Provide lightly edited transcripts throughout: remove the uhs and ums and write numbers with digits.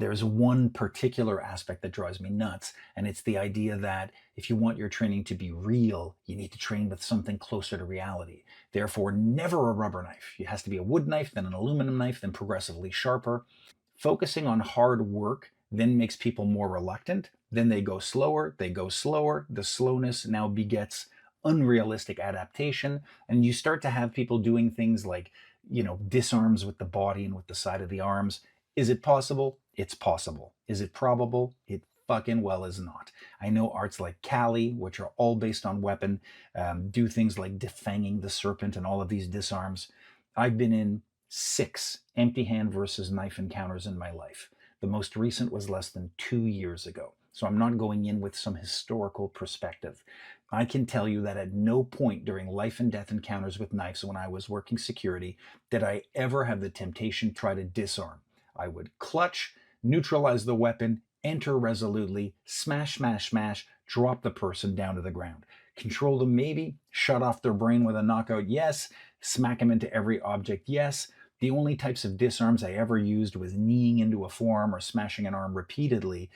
There's one particular aspect that drives me nuts, and it's the idea that if you want your training to be real, you need to train with something closer to reality. Therefore, never a rubber knife. It has to be a wood knife, then an aluminum knife, then progressively sharper. Focusing on hard work then makes people more reluctant. Then they go slower, they go slower. The slowness now begets unrealistic adaptation. And you start to have people doing things like, disarms with the body and with the side of the arms. Is it possible? It's possible. Is it probable? It fucking well is not. I know arts like Kali, which are all based on weapon, do things like defanging the serpent and all of these disarms. I've been in 6 empty hand versus knife encounters in my life. The most recent was less than 2 years ago. So I'm not going in with some historical perspective. I can tell you that at no point during life and death encounters with knives when I was working security did I ever have the temptation to try to disarm. I would clutch, neutralize the weapon, enter resolutely, smash, smash, smash, drop the person down to the ground. Control them maybe, shut off their brain with a knockout, yes, smack them into every object, yes. The only types of disarms I ever used was kneeing into a forearm or smashing an arm repeatedly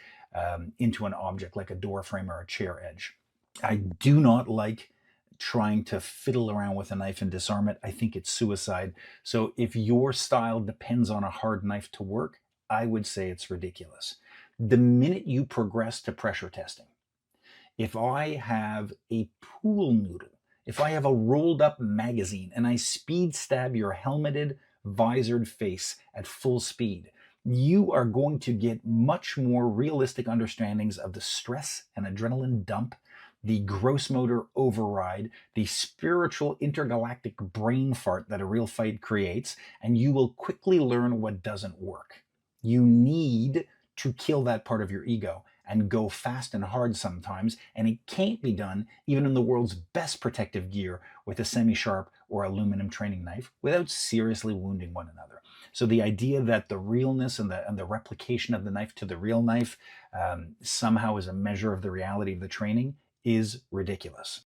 into an object like a door frame or a chair edge. I do not like trying to fiddle around with a knife and disarm it. I think it's suicide. So if your style depends on a hard knife to work, I would say it's ridiculous. The minute you progress to pressure testing, if I have a pool noodle, if I have a rolled up magazine and I speed stab your helmeted, visored face at full speed, you are going to get much more realistic understandings of the stress and adrenaline dump, the gross motor override, the spiritual intergalactic brain fart that a real fight creates, and you will quickly learn what doesn't work. You need to kill that part of your ego and go fast and hard sometimes, and it can't be done even in the world's best protective gear with a semi-sharp or aluminum training knife without seriously wounding one another. So the idea that the realness and the replication of the knife to the real knife somehow is a measure of the reality of the training is ridiculous.